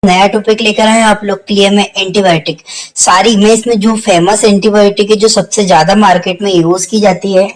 नया टॉपिक लेकर आए हैं आप लोग के लिए। मैं एंटीबायोटिक सारी में इसमें जो फेमस एंटीबायोटिक है जो सबसे ज्यादा मार्केट में यूज की जाती है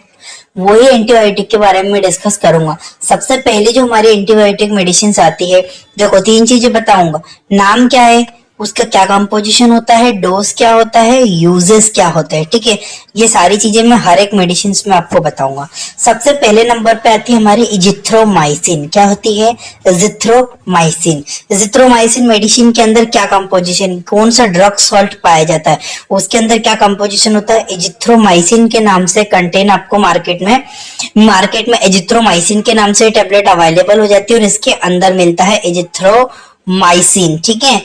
वही एंटीबायोटिक के बारे में मैं डिस्कस करूंगा। सबसे पहले जो हमारी एंटीबायोटिक मेडिसिन आती है, देखो तीन चीजें बताऊंगा। नाम क्या है, उसका क्या कंपोजिशन होता है, डोज क्या होता है, यूजेस क्या होता है। ठीक है, ये सारी चीजें मैं हर एक मेडिसिन में आपको बताऊंगा। सबसे पहले नंबर पे आती है हमारी इजिथ्रोमाइसिन। क्या होती है? इजिथ्रोमाइसिन। इजिथ्रोमाइसिन मेडिसिन के अंदर क्या कंपोजिशन, कौन सा ड्रग सॉल्ट पाया जाता है, उसके अंदर क्या कंपोजिशन होता है? इजिथ्रोमाइसिन के नाम से कंटेन आपको मार्केट में इजिथ्रोमाइसिन के नाम से टेबलेट अवेलेबल हो जाती है और इसके अंदर मिलता है इजिथ्रोमाइसिन। ठीक है,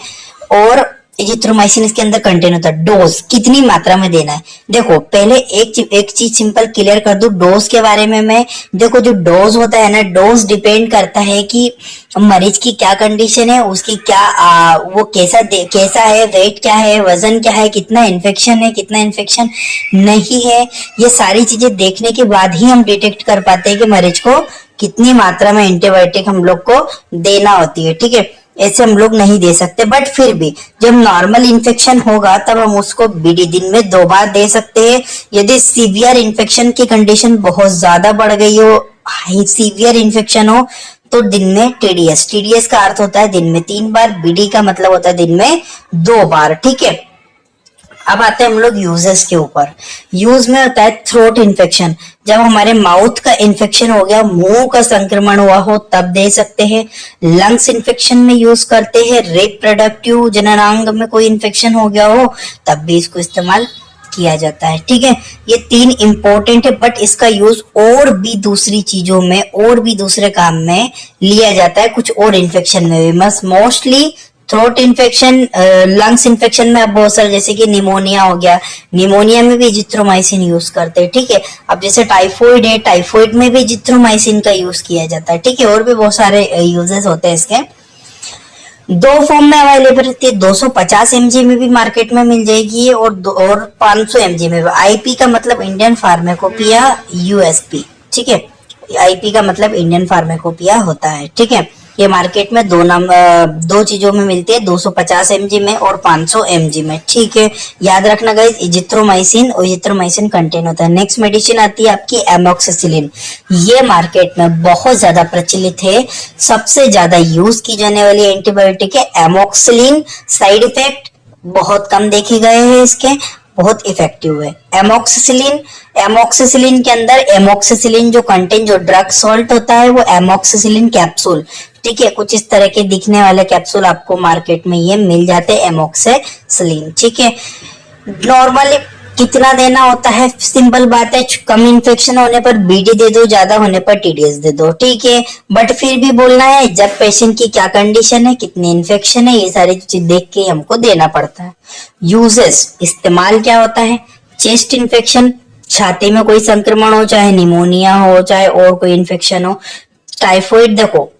और इजिथ्रोमाइसिन इसके अंदर कंटेन होता है। डोज कितनी मात्रा में देना है, देखो पहले एक चीज सिंपल क्लियर कर दो डोज के बारे में। मैं देखो जो डोज होता है ना, डोज डिपेंड करता है कि मरीज की क्या कंडीशन है, उसकी क्या वो कैसा है, वेट क्या है, वजन क्या है, कितना इन्फेक्शन है, कितना इन्फेक्शन नहीं है। ये सारी चीजें देखने के बाद ही हम डिटेक्ट कर पाते हैं कि मरीज को कितनी मात्रा में एंटीबायोटिक हम लोग को देना होती है। ठीक है, ऐसे हम लोग नहीं दे सकते, बट फिर भी जब नॉर्मल इन्फेक्शन होगा तब हम उसको बीडी दिन में 2 बार दे सकते हैं। यदि सीवियर इन्फेक्शन की कंडीशन बहुत ज्यादा बढ़ गई हो, हाई सीवियर इन्फेक्शन हो, तो दिन में टीडीएस का अर्थ होता है दिन में 3 बार, बीडी का मतलब होता है दिन में 2 बार। ठीक है, अब आते हैं हम लोग यूजेस के ऊपर। यूज में होता है थ्रोट इन्फेक्शन, जब हमारे माउथ का इन्फेक्शन हो गया, मुंह का संक्रमण हुआ हो तब दे सकते हैं। लंग्स इन्फेक्शन में यूज करते हैं। रिप्रोडक्टिव जननांग में कोई इन्फेक्शन हो गया हो तब भी इसको इस्तेमाल किया जाता है। ठीक है, ये 3 इंपॉर्टेंट है, बट इसका यूज और भी दूसरी चीजों में और भी दूसरे काम में लिया जाता है, कुछ और इन्फेक्शन में भी। बस mostly throat infection, lungs infection में अब बहुत सारे, जैसे कि निमोनिया हो गया, निमोनिया में भी इजिथ्रोमाइसिन यूज करते हैं। ठीक है, अब जैसे टाइफॉइड है, टाइफॉइड में भी इजिथ्रोमाइसिन का यूज किया जाता है। ठीक है, और भी बहुत सारे यूजेस होते हैं इसके। 2 फॉर्म में अवेलेबल रहती है, 250 mg में भी मार्केट में मिल जाएगी और 500 mg में भी। आईपी का मतलब इंडियन फार्माकोपिया, यूएसपी। ठीक है, आईपी का मतलब इंडियन फार्माकोपिया होता है। ठीक है, ये मार्केट में दो चीजों में मिलती है, 250 mg में और 500 mg में। ठीक है, याद रखना गाइस, इजिथ्रोमाइसिन और इजिथ्रोमाइसिन कंटेन होता है। नेक्स्ट मेडिसिन आती है आपकी एमोक्सिसिलिन। ये मार्केट में बहुत ज्यादा प्रचलित है, सबसे ज्यादा यूज की जाने वाली एंटीबायोटिक है एमोक्सिलिन। साइड इफेक्ट बहुत कम देखे गए हैं इसके, बहुत इफेक्टिव है एमोक्सिसिलिन। एमोक्सिसिलिन के अंदर एमोक्सिसिलिन जो कंटेन, जो ड्रग सॉल्ट होता है वो एमोक्सिसिलिन कैप्सूल। ठीक है, कुछ इस तरह के दिखने वाले कैप्सूल आपको मार्केट में ये मिल जाते हैं एमोक्सिसिलिन। ठीक है, नॉर्मली कितना देना होता है, सिंपल बात है, कम इन्फेक्शन होने पर बीडी दे दो, ज्यादा होने पर टीडीएस दे दो। ठीक है, बट फिर भी बोलना है जब पेशेंट की क्या कंडीशन है, कितनी इन्फेक्शन है, ये सारी चीज देख के हमको देना पड़ता है। यूजेस, इस्तेमाल क्या होता है? चेस्ट इन्फेक्शन, छाती में कोई संक्रमण हो, चाहे निमोनिया हो, चाहे और कोई इन्फेक्शन हो। टाइफॉइड, देखो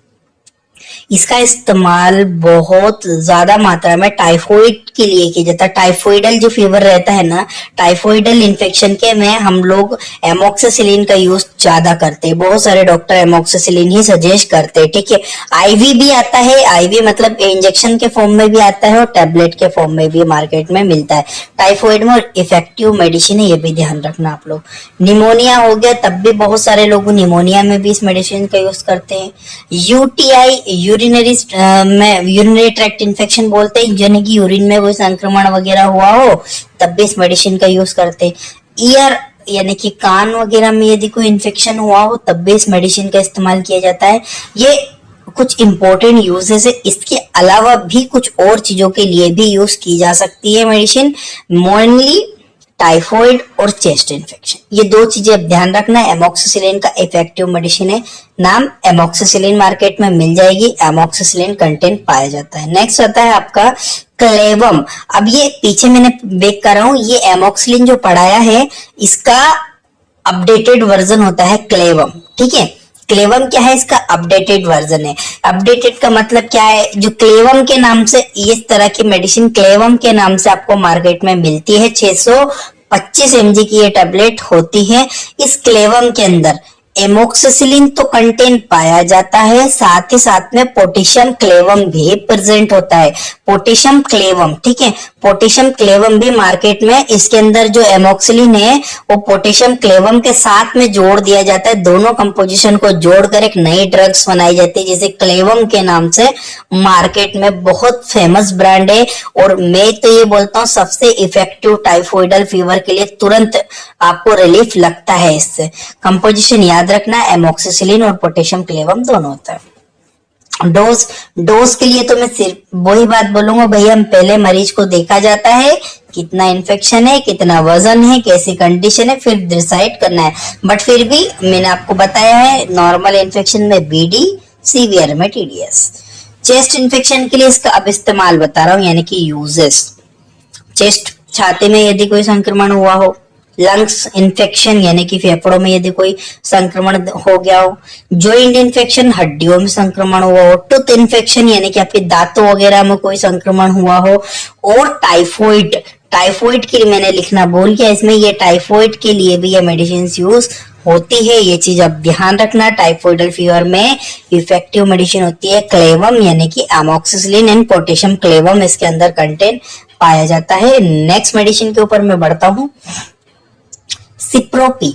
इसका इस्तेमाल बहुत ज्यादा मात्रा में टाइफॉइड के लिए किया जाता है। टाइफॉइडल जो फीवर रहता है ना, टाइफॉइडल इन्फेक्शन के में हम लोग एमोक्सिसिलिन का यूज ज्यादा करते हैं। बहुत सारे डॉक्टर एमोक्सिसिलिन ही सजेस्ट करते हैं। ठीक है, आईवी भी आता है, आईवी मतलब इंजेक्शन के फॉर्म में भी आता है और टेबलेट के फॉर्म में भी मार्केट में मिलता है। टाइफॉइड में इफेक्टिव मेडिसिन है, ये भी ध्यान रखना आप लोग। निमोनिया हो गया तब भी बहुत सारे लोग निमोनिया में भी इस मेडिसिन का यूज करते हैं। यूटीआई, यूरिनरी ट्रैक्ट इन्फेक्शन बोलते हैं, यानी कि यूरिन में कोई संक्रमण वगैरह हुआ हो तब भी इस मेडिसिन का यूज करते हैं। ईयर यानी कि कान वगैरह में यदि कोई इन्फेक्शन हुआ हो तब भी इस मेडिसिन का इस्तेमाल किया जाता है। ये कुछ इंपॉर्टेंट यूजेस है, इसके अलावा भी कुछ और चीजों के लिए भी यूज की जा सकती है मेडिसिन। मोनली टाइफॉइड और चेस्ट इन्फेक्शन, ये 2 चीजें अब ध्यान रखना है। एमोक्सिसिलिन का इफेक्टिव मेडिसिन है, नाम एमोक्सिसिलिन मार्केट में मिल जाएगी, एमोक्सिसिलिन कंटेंट पाया जाता है। नेक्स्ट आता है आपका क्लेवम। अब ये पीछे मैंने बेक कर रहा हूं, ये एमोक्सिलिन जो पढ़ाया है इसका अपडेटेड वर्जन होता है क्लेवम। ठीक है, क्लेवम क्या है? इसका अपडेटेड वर्जन है। अपडेटेड का मतलब क्या है? जो क्लेवम के नाम से इस तरह की मेडिसिन क्लेवम के नाम से आपको मार्केट में मिलती है। 625 mg की ये टेबलेट होती है। इस क्लेवम के अंदर एमोक्सिसिलिन तो कंटेन पाया जाता है, साथ ही साथ में पोटेशियम क्लेवम भी प्रेजेंट होता है। पोटेशियम क्लेवम, ठीक है, पोटेशियम क्लेवम भी मार्केट में, इसके अंदर जो एमोक्सिलिन है वो पोटेशियम क्लेवम के साथ में जोड़ दिया जाता है। दोनों कंपोजिशन को जोड़कर एक नई ड्रग्स बनाई जाती है जिसे क्लेवम के नाम से मार्केट में बहुत फेमस ब्रांड है। और मैं तो ये बोलता हूँ सबसे इफेक्टिव टाइफोइडल फीवर के लिए तुरंत आपको रिलीफ लगता है इससे। कंपोजिशन याद रखना, एमोक्सिसिलिन और पोटेशियम क्लेवम दोनों होता है। डोज के लिए तो मैं सिर्फ वही बात बोलूंगा, भैया हम पहले मरीज को देखा जाता है कितना इन्फेक्शन है, कितना वजन है, कैसी कंडीशन है, फिर डिसाइड करना है। बट फिर भी मैंने आपको बताया है नॉर्मल इन्फेक्शन में बीडी, सीवियर में टीडीएस। चेस्ट इन्फेक्शन के लिए इसका अब इस्तेमाल बता रहा हूँ, यानी कि यूजेस। चेस्ट, छाती में यदि कोई संक्रमण हुआ हो, लंग्स इन्फेक्शन यानी कि फेफड़ों में यदि कोई संक्रमण हो गया हो, जॉइंट इन्फेक्शन हड्डियों में संक्रमण हुआ हो, टूथ इन्फेक्शन यानी कि आपके दांतों वगैरह में कोई संक्रमण हुआ हो, और टाइफॉइड। टाइफॉइड के लिए मैंने लिखना भूल गया, इसमें ये टाइफॉइड के लिए भी ये मेडिसिन यूज होती है, ये चीज आप ध्यान रखना। टाइफॉइडल फीवर में इफेक्टिव मेडिसिन होती है क्लेवम यानी कि एमोक्सिसिलिन एंड पोटेशियम क्लेवम इसके अंदर कंटेन पाया जाता है। नेक्स्ट मेडिसिन के ऊपर मैं बढ़ता हूँ, सिप्रोपी,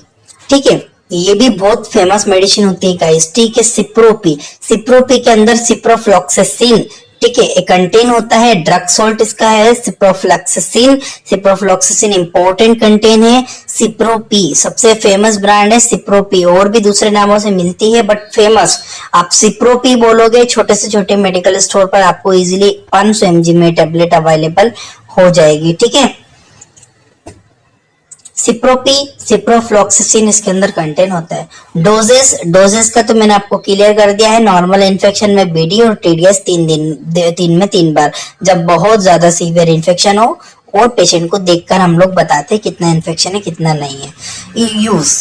ठीक है, ये भी बहुत फेमस मेडिसिन होती है गाइस, ठीक है। सिप्रोपी, सिप्रोपी के अंदर सिप्रोफ्लॉक्सासिन, ठीक है, एक कंटेन होता है, ड्रग सॉल्ट इसका है सिप्रोफ्लॉक्सासिन। सिप्रोफ्लॉक्सासिन इंपॉर्टेंट कंटेन है। सिप्रोपी सबसे फेमस ब्रांड है सिप्रोपी, और भी दूसरे नामों से मिलती है बट फेमस। आप सिप्रोपी बोलोगे छोटे से छोटे मेडिकल स्टोर पर आपको इजीली 500 mg में टेबलेट अवेलेबल हो जाएगी, ठीक है। सिप्रोपी, सिप्रोफ्लॉक्सासिन इसके अंदर कंटेन होता है। डोजेस का तो मैंने आपको क्लियर कर दिया है। नॉर्मल इन्फेक्शन में बीडी और टीडीएस 3 बार, जब बहुत ज्यादा सीवियर इन्फेक्शन हो और पेशेंट को देखकर हम लोग बताते हैं कितना इन्फेक्शन है कितना नहीं है। यूज,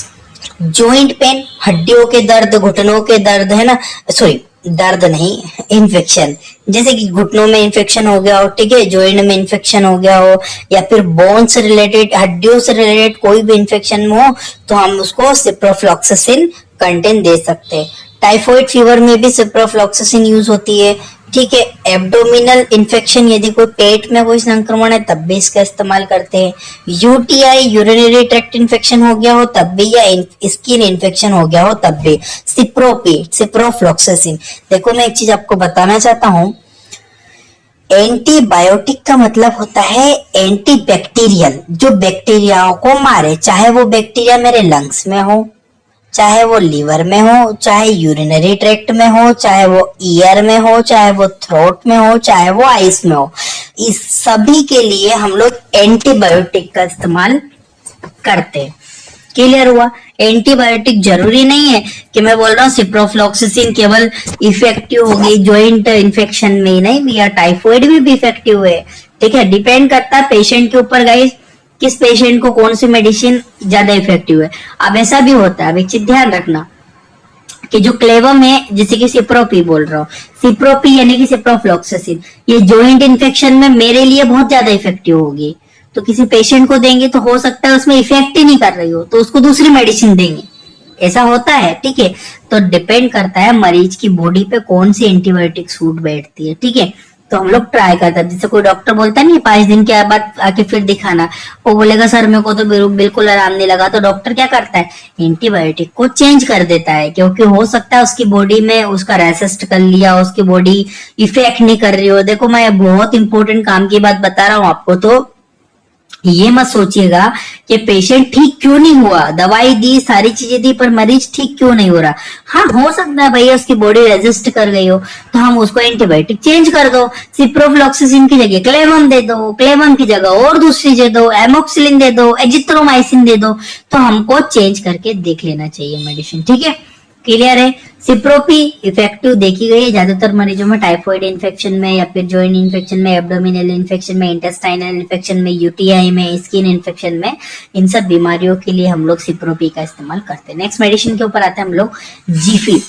जॉइंट पेन, हड्डियों के दर्द, घुटनों के दर्द, है ना, सॉरी दर्द नहीं, इन्फेक्शन, जैसे कि घुटनों में इन्फेक्शन हो गया हो, ठीक है, जॉइंट में इन्फेक्शन हो गया हो, या फिर बोन से रिलेटेड, हड्डियों से रिलेटेड कोई भी इन्फेक्शन हो तो हम उसको सिप्रोफ्लॉक्सासिन कंटेन दे सकते हैं। टाइफाइड फीवर में भी सिप्रोफ्लॉक्सासिन यूज होती है, ठीक है। एब्डोमिनल इन्फेक्शन, यदि कोई पेट में कोई संक्रमण है तब भी इसका इस्तेमाल करते हैं। यूटीआई, यूरिनरी ट्रैक्ट इन्फेक्शन हो गया हो तब भी, या स्किन इन्फेक्शन हो गया हो तब भी सिप्रोपी, सिप्रोफ्लॉक्सासिन। देखो मैं एक चीज आपको बताना चाहता हूँ, एंटीबायोटिक का मतलब होता है एंटीबैक्टीरियल, जो बैक्टीरियाओं को मारे, चाहे वो बैक्टीरिया मेरे लंग्स में हो, चाहे वो लीवर में हो, चाहे यूरिनरी ट्रैक्ट में हो, चाहे वो ईयर में हो, चाहे वो थ्रोट में हो, चाहे वो आइस में हो, इस सभी के लिए हम लोग एंटीबायोटिक का इस्तेमाल करते हैं। क्लियर हुआ? एंटीबायोटिक जरूरी नहीं है कि मैं बोल रहा हूँ सिप्रोफ्लॉक्सासिन केवल इफेक्टिव होगी जॉइंट इन्फेक्शन में, नहीं भैया, टाइफॉइड भी इफेक्टिव है, ठीक है। डिपेंड करता है पेशेंट के ऊपर गाइस, किस पेशेंट को कौन सी मेडिसिन ज्यादा इफेक्टिव है। अब ऐसा भी होता है, अब एक चीज ध्यान रखना कि जो क्लेवम है, जैसे कि सिप्रोपी बोल रहा हूँ, सिप्रोपी यानी कि सिप्रोफ्लॉक्सासिन, ये जॉइंट इन्फेक्शन में मेरे लिए बहुत ज्यादा इफेक्टिव होगी, तो किसी पेशेंट को देंगे तो हो सकता है उसमें इफेक्ट ही नहीं कर रही हो तो उसको दूसरी मेडिसिन देंगे, ऐसा होता है, ठीक है। तो डिपेंड करता है मरीज की बॉडी पे कौन सी एंटीबायोटिक सूट बैठती है, ठीक है। तो हम लोग ट्राई करते हैं, जैसे कोई डॉक्टर बोलता नहीं 5 दिन के बाद आके फिर दिखाना, वो बोलेगा सर मेरे को तो बिल्कुल आराम नहीं लगा, तो डॉक्टर क्या करता है, एंटीबायोटिक को चेंज कर देता है, क्योंकि हो सकता है उसकी बॉडी में उसका रेसिस्ट कर लिया, उसकी बॉडी इफेक्ट नहीं कर रही हो। देखो मैं बहुत इंपॉर्टेंट काम की बात बता रहा हूँ आपको, तो ये मत सोचिएगा कि पेशेंट ठीक क्यों नहीं हुआ, दवाई दी, सारी चीजें दी, पर मरीज ठीक क्यों नहीं हो रहा। हाँ, हो सकता है भैया उसकी बॉडी रेजिस्ट कर गई हो, तो हम उसको एंटीबायोटिक चेंज कर दो, सिप्रोफ्लॉक्सासिन की जगह क्लेवम दे दो, क्लेवम की जगह और दूसरी दे दो, एमोक्सिलिन दे दो, एजिथ्रोमाइसिन दे दो, तो हमको चेंज करके देख लेना चाहिए मेडिसिन, ठीक है। क्लियर है? सिप्रोपी इफेक्टिव देखी गई है ज्यादातर मरीजों में, टाइफाइड इन्फेक्शन में, या फिर जॉइंट इन्फेक्शन में, एब्डोमिनल इन्फेक्शन में, इंटेस्टाइनल इन्फेक्शन में, यूटीआई में, स्किन इन्फेक्शन में, इन सब बीमारियों के लिए हम लोग सिप्रोपी का इस्तेमाल करते हैं। नेक्स्ट मेडिसिन के ऊपर आते हैं हम लोग, जीफी।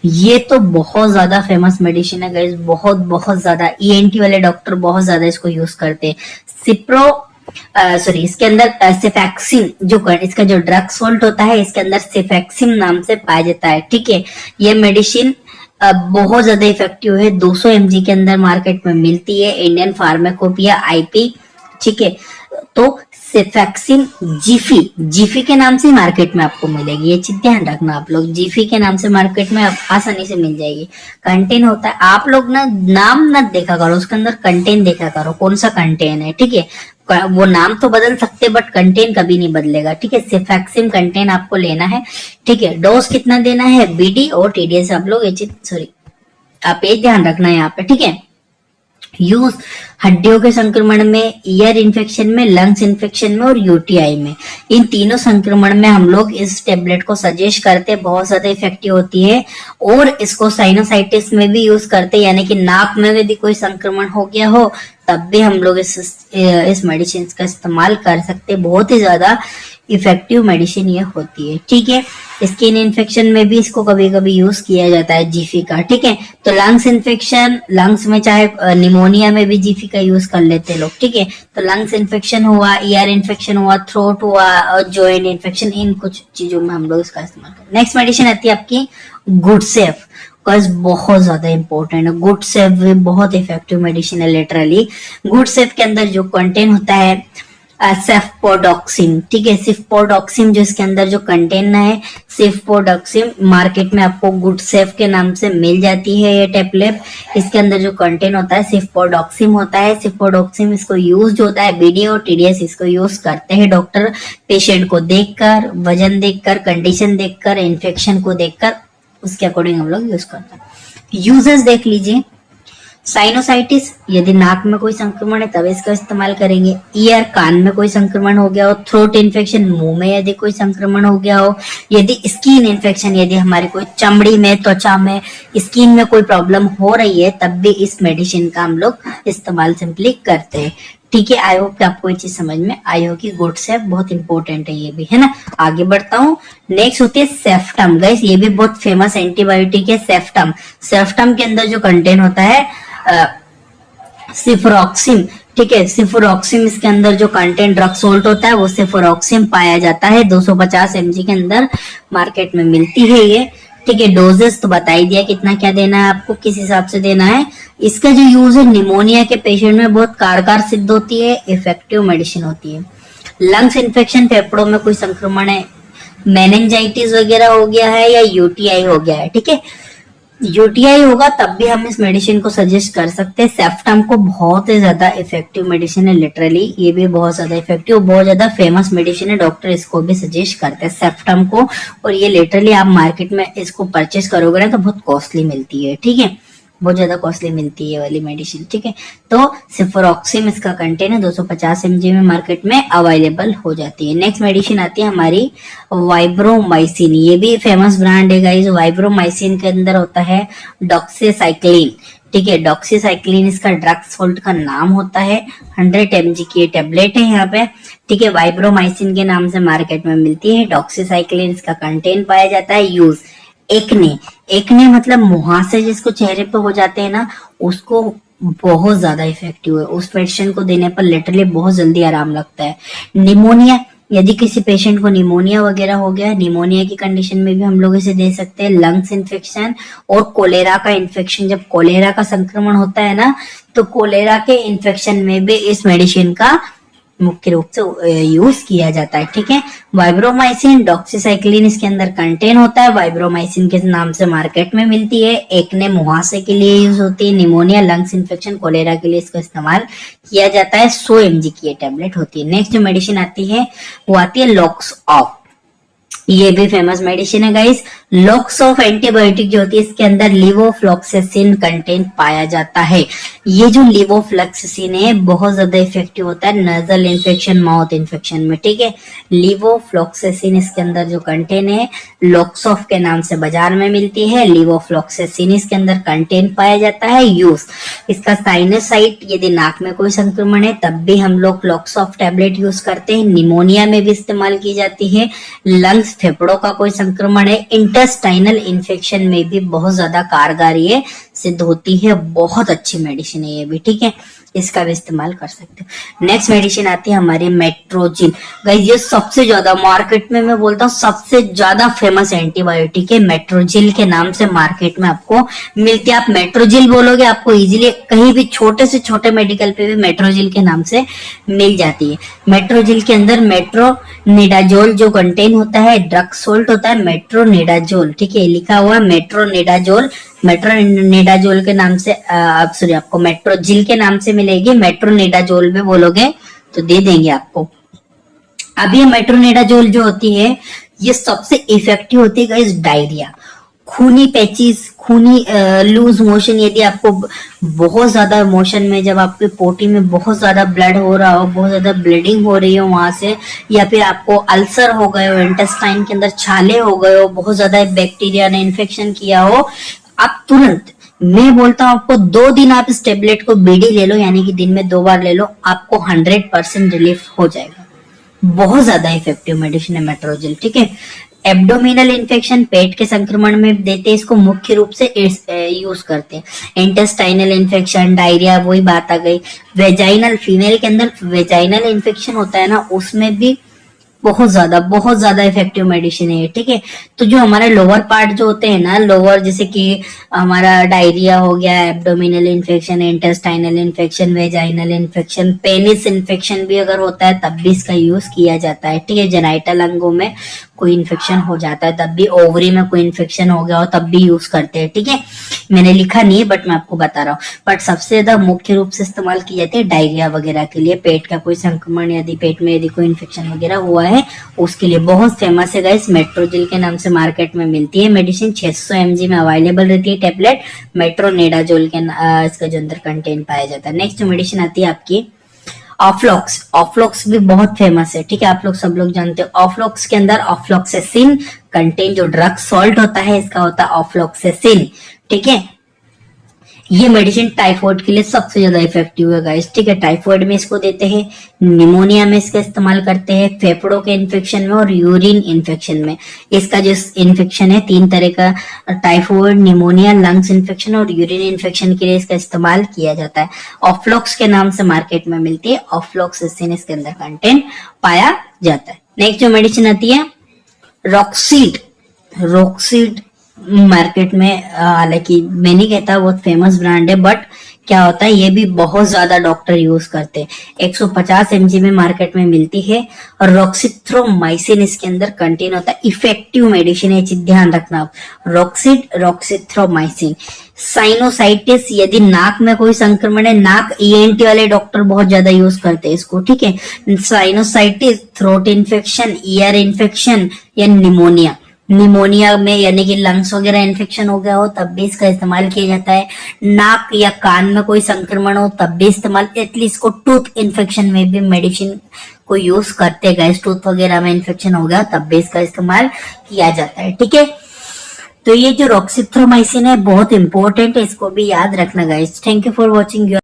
ये तो बहुत ज्यादा फेमस मेडिसिन है गाइस, बहुत बहुत ज्यादा, ईएनटी वाले डॉक्टर बहुत ज्यादा इसको यूज करते हैं। सॉरी इसके अंदर सेफैक्सिम जो इसका जो ड्रग सोल्ट होता है इसके अंदर सेफैक्सिम नाम से पाया जाता है। ठीक है, ये मेडिसिन बहुत ज्यादा इफेक्टिव है, 200 mg के अंदर मार्केट में मिलती है, इंडियन फार्माकोपिया आईपी। ठीक है, तो सेफैक्सिम जीफी, जीफी के नाम से मार्केट में आपको मिलेगी, ये चीज ध्यान रखना आप लोग, जीफी के नाम से मार्केट में आसानी से मिल जाएगी। कंटेन होता है, आप लोग ना नाम ना देखा करो, उसके अंदर कंटेन देखा करो कौन सा कंटेन है। ठीक है, वो नाम तो बदल सकते बट कंटेन कभी नहीं बदलेगा। ठीक है, सेफैक्सिम कंटेन आपको लेना है। ठीक है, डोज कितना देना है, बीडी और टीडीएस आप लोग ये चीज सॉरी आप ये ध्यान रखना है यहाँ पे। ठीक है, यूज हड्डियों के संक्रमण में, ईयर इन्फेक्शन में, लंग्स इन्फेक्शन में और यूटीआई में, इन तीनों संक्रमण में हम लोग इस टेबलेट को सजेस्ट करते हैं, बहुत ज्यादा इफेक्टिव होती है। और इसको साइनोसाइटिस में भी यूज करते हैं, यानी कि नाक में यदि कोई संक्रमण हो गया हो तब भी हम लोग इस मेडिसिन का इस्तेमाल कर सकते हैं, बहुत ही ज्यादा इफेक्टिव मेडिसिन ये होती है। ठीक है, स्किन इन्फेक्शन में भी इसको कभी कभी यूज किया जाता है जीफी का। ठीक है, तो लंग्स इन्फेक्शन, लंग्स में चाहे निमोनिया में भी जीफी का यूज कर लेते हैं लोग। ठीक है, तो लंग्स इन्फेक्शन हुआ, ईयर इन्फेक्शन हुआ, थ्रोट हुआ और जॉइंट इन्फेक्शन, इन कुछ चीजों में हम लोग इसका इस्तेमाल करते हैं। नेक्स्ट मेडिसिन आती है आपकी गुड सेफ, बहुत ज्यादा इंपॉर्टेंट है। गुड सेफ भी बहुत इफेक्टिव मेडिसिन है लिटरली। गुड सेफ के अंदर जो कंटेंट होता है सेफ्पोडॉक्सिम। ठीक है, सेफ्पोडॉक्सिम जो इसके अंदर जो कंटेन है सेफ्पोडॉक्सिम, मार्केट में आपको गुड सेफ के नाम से मिल जाती है ये टेबलेट। इसके अंदर जो कंटेन होता है सेफ्पोडॉक्सिम होता है। सेफ्पोडॉक्सिम इसको यूज होता है, बीडी और टीडीएस इसको यूज करते हैं डॉक्टर पेशेंट को देखकर, वजन देखकर, कंडीशन देखकर, इन्फेक्शन को देखकर, उसके अकॉर्डिंग हम लोग यूज करते हैं। यूजेस देख लीजिए, साइनोसाइटिस, यदि नाक में कोई संक्रमण है तब इसका इस्तेमाल करेंगे। ईयर, कान में कोई संक्रमण हो गया हो। थ्रोट इन्फेक्शन, मुंह में यदि कोई संक्रमण हो गया हो। यदि स्किन इन्फेक्शन, यदि हमारी कोई चमड़ी में, त्वचा में, स्किन में कोई प्रॉब्लम हो रही है तब भी इस मेडिसिन का हम लोग इस्तेमाल सिंपली करते हैं। ठीक है, आई होप कि आपको ये चीज समझ में आई होगी। गुड सेफ बहुत इंपॉर्टेंट है ये भी, है ना। आगे बढ़ता हूँ, नेक्स्ट होती है सेफ्टम। गाइस ये भी बहुत फेमस एंटीबायोटिक है सेफ्टम। सेफ्टम के अंदर जो कंटेंट होता है सिफरॉक्सिम। ठीक है, सिफरॉक्सिम इसके अंदर जो कंटेंट ड्रग सोल्ट होता है वो सिफरॉक्सिम पाया जाता है। 250 mg के अंदर मार्केट में मिलती है ये। ठीक है, डोजेस तो बता ही दिया कितना क्या देना है आपको, किस हिसाब से देना है। इसका जो यूज है निमोनिया के पेशेंट में बहुत कारगर सिद्ध होती है, इफेक्टिव मेडिसिन होती है। लंग्स इन्फेक्शन, फेफड़ों में कोई संक्रमण है, मेनिंजाइटिस वगैरह हो गया है या यूटीआई हो गया है। ठीक है, यूटीआई होगा तब भी हम इस मेडिसिन को सजेस्ट कर सकते हैं। सेफ्टम को बहुत ही ज्यादा इफेक्टिव मेडिसिन है लिटरली, ये भी बहुत ज्यादा इफेक्टिव, बहुत ज्यादा फेमस मेडिसिन है, डॉक्टर इसको भी सजेस्ट करते हैं सेफ्टम को। और ये लिटरली आप मार्केट में इसको परचेस करोगे ना तो बहुत कॉस्टली मिलती है। ठीक है, बहुत ज्यादा कॉस्टली मिलती है ये वाली मेडिसिन। ठीक है, तो सिफरॉक्सिम इसका कंटेन है, 250 mg में मार्केट में अवेलेबल हो जाती है। नेक्स्ट मेडिसिन आती है हमारी वाइब्रोमाइसिन, ये भी फेमस ब्रांड है गाइस। वाइब्रोमाइसिन के अंदर होता है डॉक्सीसाइक्लिन। ठीक है, डॉक्सीसाइक्लिन इसका ड्रग सोल्ट का नाम होता है। 100 mg की टेबलेट है यहाँ पे। ठीक है, वाइब्रोमाइसिन के नाम से मार्केट में मिलती है। डॉक्सीसाइक्लिन इसका कंटेन पाया जाता है। यूज एक्ने, एक्ने मतलब मुहासे जिसको चेहरे पे हो जाते हैं ना, उसको बहुत ज्यादा इफेक्टिव है। उस पेशेंट को देने पर लिटरली बहुत जल्दी आराम लगता है। निमोनिया, यदि किसी पेशेंट को निमोनिया वगैरह हो गया, निमोनिया की कंडीशन में भी हम लोग इसे दे सकते हैं। लंग्स इन्फेक्शन और कोलेरा का इन्फेक्शन, जब कोलेरा का संक्रमण होता है ना तो कोलेरा के इन्फेक्शन में भी इस मेडिसिन का मुख्य रूप से यूज किया जाता है। ठीक है, वाइब्रोमाइसिन, डॉक्सीसाइक्लिन इसके अंदर कंटेन होता है। वाइब्रोमाइसिन के नाम से मार्केट में मिलती है। एक्ने, मुहासे के लिए यूज होती है। निमोनिया, लंग्स इन्फेक्शन, कोलेरा के लिए इसका इस्तेमाल किया जाता है। 100 mg की ये टेबलेट होती है। नेक्स्ट जो मेडिसिन आती है वो आती है लॉक्स ऑफ, ये भी फेमस मेडिसिन है गाइस। लॉक्स ऑफ एंटीबायोटिक जो होती है इसके अंदर लिवोफ्लॉक्सेसिन कंटेंट पाया जाता है। ये जो लिवोफ्लॉक्सेसिन है बहुत ज्यादा इफेक्टिव होता है नजल इन्फेक्शन, माउथ इन्फेक्शन में। ठीक है, लिवोफ्लॉक्सेसिन इसके अंदर जो कंटेंट है लॉक्स ऑफ के नाम से बाजार में मिलती है। लिवोफ्लॉक्सेसिन इसके अंदर कंटेंट पाया जाता है। यूज इसका साइनोसाइट, यदि नाक में कोई संक्रमण है तब भी हम लोग लॉक्स ऑफ टैबलेट यूज करते हैं। निमोनिया में भी इस्तेमाल की जाती है। लंग्स, फेफड़ों का कोई संक्रमण है, इंटेस्टाइनल इन्फेक्शन में भी बहुत ज्यादा कारगर ये सिद्ध होती है। बहुत अच्छी मेडिसिन है ये भी। ठीक है, इसका भी इस्तेमाल कर सकते हो। नेक्स्ट मेडिसिन आती है हमारी मेट्रोजिल। गाइस ये सबसे ज्यादा मार्केट में, मैं बोलता हूँ सबसे ज्यादा फेमस एंटीबायोटिक है। मेट्रोजिल के नाम से मार्केट में आपको मिलती है। आप मेट्रोजिल बोलोगे आपको इजीली कहीं भी छोटे से छोटे मेडिकल पे भी मेट्रोजिल के नाम से मिल जाती है। मेट्रोजिल के अंदर मेट्रोनिडाजोल जो कंटेन होता है, ड्रग सोल्ट होता है मेट्रोनिडाजोल, ठीक है, लिखा हुआ है मेट्रोनिडाजोल। मेट्रोनिडाजोल के नाम से सॉरी आपको मेट्रोजिल के नाम से मिलेगी। मेट्रोनिडाजोल में बोलोगे तो दे देंगे आपको। अब ये मेट्रोनिडाजोल जो होती है ये सबसे इफेक्टिव होती है गाइस डायरिया, खूनी पैचिस, खूनी लूज मोशन। यदि आपको बहुत ज्यादा मोशन में, जब आपके पोटी में बहुत ज्यादा ब्लड हो रहा हो, बहुत ज्यादा ब्लीडिंग हो रही हो वहां से, या फिर आपको अल्सर हो गए हो, इंटेस्टाइन के अंदर छाले हो गए हो, बहुत ज्यादा बैक्टीरिया ने इन्फेक्शन किया हो, आप तुरंत, मैं बोलता हूँ आपको 2 दिन आप इस टेबलेट को बीडी ले लो, यानी कि दिन में 2 बार ले लो, आपको 100% रिलीफ हो जाएगा। बहुत ज्यादा इफेक्टिव मेडिसिन है मेट्रोजिल, ठीक है। एब्डोमिनल इन्फेक्शन, पेट के संक्रमण में देते हैं इसको, मुख्य रूप से यूज करते हैं। इंटेस्टाइनल इन्फेक्शन, डायरिया, वही बात आ गई। वेजाइनल, फीमेल के अंदर वेजाइनल इन्फेक्शन होता है ना, उसमें भी बहुत ज्यादा इफेक्टिव मेडिसिन है, ठीक है। तो जो हमारे लोअर पार्ट जो होते हैं ना, लोअर जैसे कि हमारा डायरिया हो गया, abdominal infection, intestinal infection, vaginal infection, penis infection भी अगर होता है तब भी इसका यूज किया जाता है, ठीक है। जेनाइटल अंगों में कोई इन्फेक्शन हो जाता है तब भी, ओवरी में कोई इन्फेक्शन हो गया हो तब भी यूज करते हैं, ठीक है। मैंने लिखा नहीं है बट मैं आपको बता रहा हूँ। बट सबसे ज्यादा मुख्य रूप से इस्तेमाल की जाती है डायरिया वगैरह के लिए, पेट का कोई संक्रमण, यदि पेट में यदि कोई इन्फेक्शन वगैरह हुआ है उसके लिए बहुत फेमस है गाइस। मेट्रोजिल के नाम से मार्केट में मिलती है मेडिसिन, 600 mg में अवेलेबल रहती है टेबलेट। मेट्रोनिडाजोल के इसका जो अंदर कंटेंट पाया जाता है। नेक्स्ट मेडिसिन आती है आपकी ऑफ्लॉक्स। ऑफ्लॉक्स भी बहुत फेमस है, ठीक है, आप लोग सब लोग जानते हो। ऑफ्लॉक्स के अंदर ऑफ्लॉक्सेसिन कंटेंट, जो ड्रग सॉल्ट होता है इसका होता है ऑफ्लॉक्सेसिन, ठीक है। ये मेडिसिन टाइफाइड के लिए सबसे ज्यादा इफेक्टिव है गाइस, ठीक है। टाइफाइड में इसको देते हैं, निमोनिया में इसका इस्तेमाल करते हैं, फेफड़ों के इन्फेक्शन में और यूरिन इन्फेक्शन में। इसका जो इन्फेक्शन है 3 तरह का, टाइफाइड, निमोनिया, लंग्स इन्फेक्शन और यूरिन इन्फेक्शन के लिए इसका इस्तेमाल किया जाता है। ऑफ्लॉक्स के नाम से मार्केट में मिलती है, ऑफ्लॉक्सेसिन इसके अंदर कंटेंट पाया जाता है। नेक्स्ट जो मेडिसिन आती है रॉक्सीड। रॉक्सीड मार्केट में, हालांकि मैं नहीं कहता बहुत फेमस ब्रांड है, बट क्या होता है ये भी बहुत ज्यादा डॉक्टर यूज करते हैं। 150 mg में मार्केट में मिलती है और रॉक्सिथ्रोमाइसिन इसके अंदर कंटेन होता है। इफेक्टिव मेडिसिन है, ध्यान रखना। रॉक्सिथ्रोमाइसिन। साइनोसाइटिस, यदि नाक में कोई संक्रमण है, नाक ENT वाले डॉक्टर बहुत ज्यादा यूज करते हैं इसको, ठीक है। Sinusitis, throat infection, ear infection या निमोनिया, निमोनिया में यानी कि लंग्स वगैरह इन्फेक्शन हो गया हो तब भी इसका इस्तेमाल किया जाता है। नाक या कान में कोई संक्रमण हो तब भी इस्तेमाल, एटलीस्ट को टूथ इन्फेक्शन में भी मेडिसिन को यूज करते गए, टूथ वगैरह में इन्फेक्शन हो गया तब भी इसका इस्तेमाल किया जाता है, ठीक है। तो ये जो रॉक्सिथ्रोमाइसिन है बहुत इंपॉर्टेंट है, इसको भी याद रखना guys. Thank you for watching.